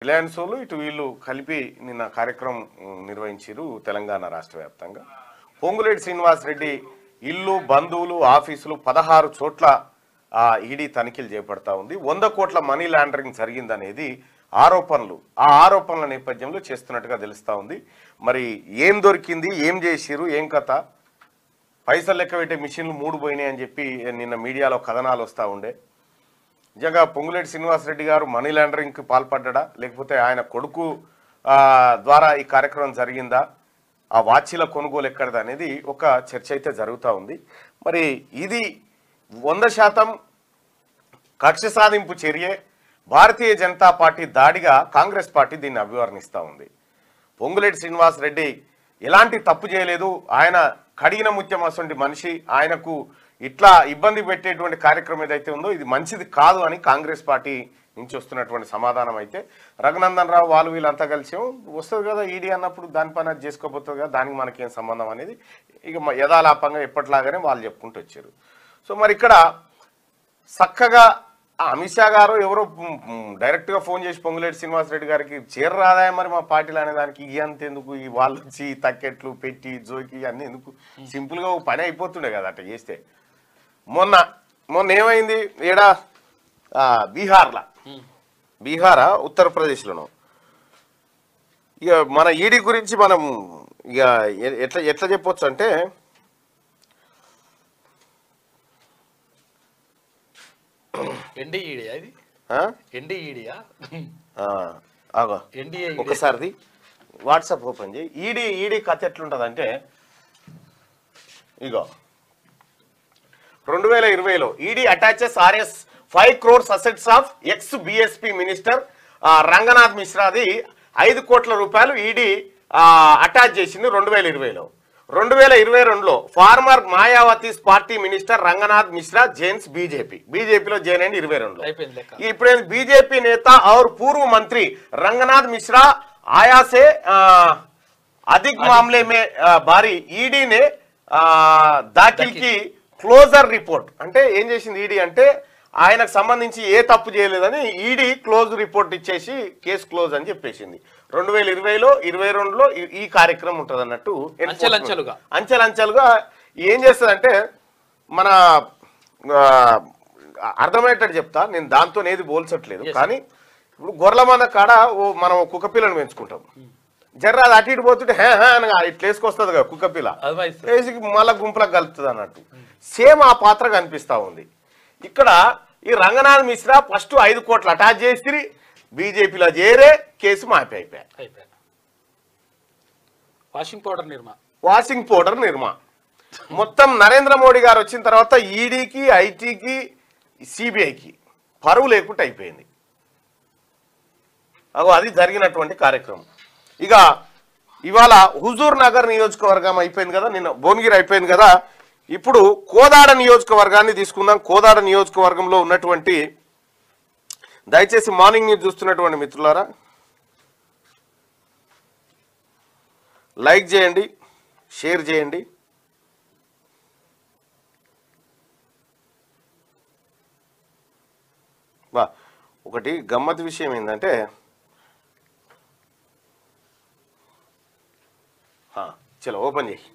Reliance వాళ్ళు ఇటు వీళ్ళు కలిపి నిన్న కార్యక్రమం నిర్వహించారు తెలంగాణ రాష్ట్ర వ్యాప్తంగా. పొంగులేటి శ్రీనివాసరెడ్డి ఇల్లు, బంధువులు, ఆఫీసులు 16 చోట్ల ఈడీ తనిఖీలు చేపడతా ఉంది. 100 కోట్ల మనీ లాండరింగ్ జరిగిందనేది ఆరోపణలు. ఆ ఆరోపణల నేపథ్యంలో చేస్తున్నట్టుగా తెలుస్తూ ఉంది. మరి ఏం దొరికింది, ఏం చేసిరు, ఏం కథ? పైసలు లెక్క పెట్టే మిషన్లు 3 పోయినాయి అని చెప్పి నిన్న మీడియాలో కథనాలు వస్తూ ఉండే. నిజంగా పొంగులేటి శ్రీనివాసరెడ్డి గారు మనీ లాండరింగ్కి పాల్పడ్డా, లేకపోతే ఆయన కొడుకు ద్వారా ఈ కార్యక్రమం జరిగిందా, ఆ వాచీల కొనుగోలు ఎక్కడదా అనేది ఒక చర్చ అయితే జరుగుతూ ఉంది. మరి ఇది 100% కక్ష సాధింపు చర్యే, భారతీయ జనతా పార్టీ దాడిగా కాంగ్రెస్ పార్టీ దీన్ని అభివర్ణిస్తూ ఉంది. పొంగులేటి శ్రీనివాసరెడ్డి ఎలాంటి తప్పు చేయలేదు, ఆయన కడిగిన ముత్యం అసంటి మనిషి, ఆయనకు ఇట్లా ఇబ్బంది పెట్టేటువంటి కార్యక్రమం ఏదైతే ఉందో ఇది మంచిది కాదు అని కాంగ్రెస్ పార్టీ నుంచి వస్తున్నటువంటి సమాధానం అయితే రఘునందన్ రావు వాళ్ళు వీళ్ళంతా కలిసి వస్తుంది కదా ఈడీ అన్నప్పుడు దానిపైన చేసుకోబోతుంది కదా, దానికి మనకేం సంబంధం అనేది ఇక యథాలాపంగా ఎప్పటిలాగానే వాళ్ళు చెప్పుకుంటూ వచ్చారు. సో మరి ఇక్కడ చక్కగా అమిత్ షా గారు ఎవరో డైరెక్ట్గా ఫోన్ చేసి పొంగులేటి శ్రీనివాసరెడ్డి గారికి చేరరాదాయ మరి మా పార్టీలు అనే దానికి ఇయ్యంత ఎందుకు, ఈ వాళ్ళు వచ్చి తక్కెట్లు పెట్టి జోకి అన్నీ ఎందుకు, సింపుల్గా పని అయిపోతుండే కదా అట్లా చేస్తే. మొన్న ఏమైంది ఏడా బీహారా ఉత్తరప్రదేశ్లోనూ ఇక మన ఈడీ గురించి మనం ఇక ఎట్లా చెప్పొచ్చు అంటే ఒకసారి వాట్సాప్ ఓపెన్ చేయి. ఈడీ కథ ఎట్లుంటదంటే ఇగో 2020లో ED attaches RS 5 crores assets of ex BSP minister Ranganath మిశ్రాది 5 కోట్ల రూపాయలు ఈడీ అటాచ్ చేసింది 2020లో. 2022లో former Mayawati's party minister Ranganath Mishra joins బీజేపీలో జాయిన్ అయింది 22లో. ఇప్పుడు బీజేపీ నేత और पूर्व मंत्री रंगनाथ मिश्रा आया से अधिक मामले में भारी ईडी ने दाखिल की క్లోజర్ రిపోర్ట్. అంటే ఏం చేసింది ఈడీ అంటే ఆయనకు సంబంధించి ఏ తప్పు చేయలేదని ఈడీ క్లోజ్ రిపోర్ట్ ఇచ్చేసి కేసు క్లోజ్ అని చెప్పేసింది. 2020లో 22లో ఈ కార్యక్రమం ఉంటుంది అన్నట్టు అంచెలంచెలుగా ఏం చేస్తుందంటే మన అర్థమయ్యేటట్టు చెప్తా, నేను దాంతో ఏది పోల్చట్లేదు. కానీ ఇప్పుడు గొర్రెల మంద కాడ మనం కుక్క పిల్లను పెంచుకుంటాం, జర్ర అది అటు ఇటు పోతుంటే అనగా ఇట్లా వేసుకొస్తుంది కదా కుక్క పిల్ల, వేసి మళ్ళా గుంపులకు కలుపుతుంది అన్నట్టు సేమ్ ఆ పాత్ర కనిపిస్తా ఉంది. ఇక్కడ ఈ రంగనాథ్ మిశ్రా ఫస్ట్ 5 కోట్లు అటాచ్ చేసి బీజేపీలో చేరే కేసు అయిపోయా. వాషింగ్ పౌడర్ నిర్మా మొత్తం నరేంద్ర మోడీ గారు వచ్చిన తర్వాత ఈడీకి, ఐటీకి, సిబిఐకి పరువు లేకుండా అయిపోయింది. అది జరిగినటువంటి కార్యక్రమం. ఇక ఇవాళ హుజూర్ నగర్ నియోజకవర్గం అయిపోయింది కదా, నిన్న భువనగిరి అయిపోయింది కదా, ఇప్పుడు కోదాడ నియోజకవర్గాన్ని తీసుకుందాం. కోదాడ నియోజకవర్గంలో ఉన్నటువంటి దయచేసి మార్నింగ్ న్యూస్ చూస్తున్నటువంటి మిత్రులారా లైక్ చేయండి, షేర్ చేయండి. ఒకటి గమ్మత్ విషయం ఏంటంటే చలో ఓపెన్ చేయి.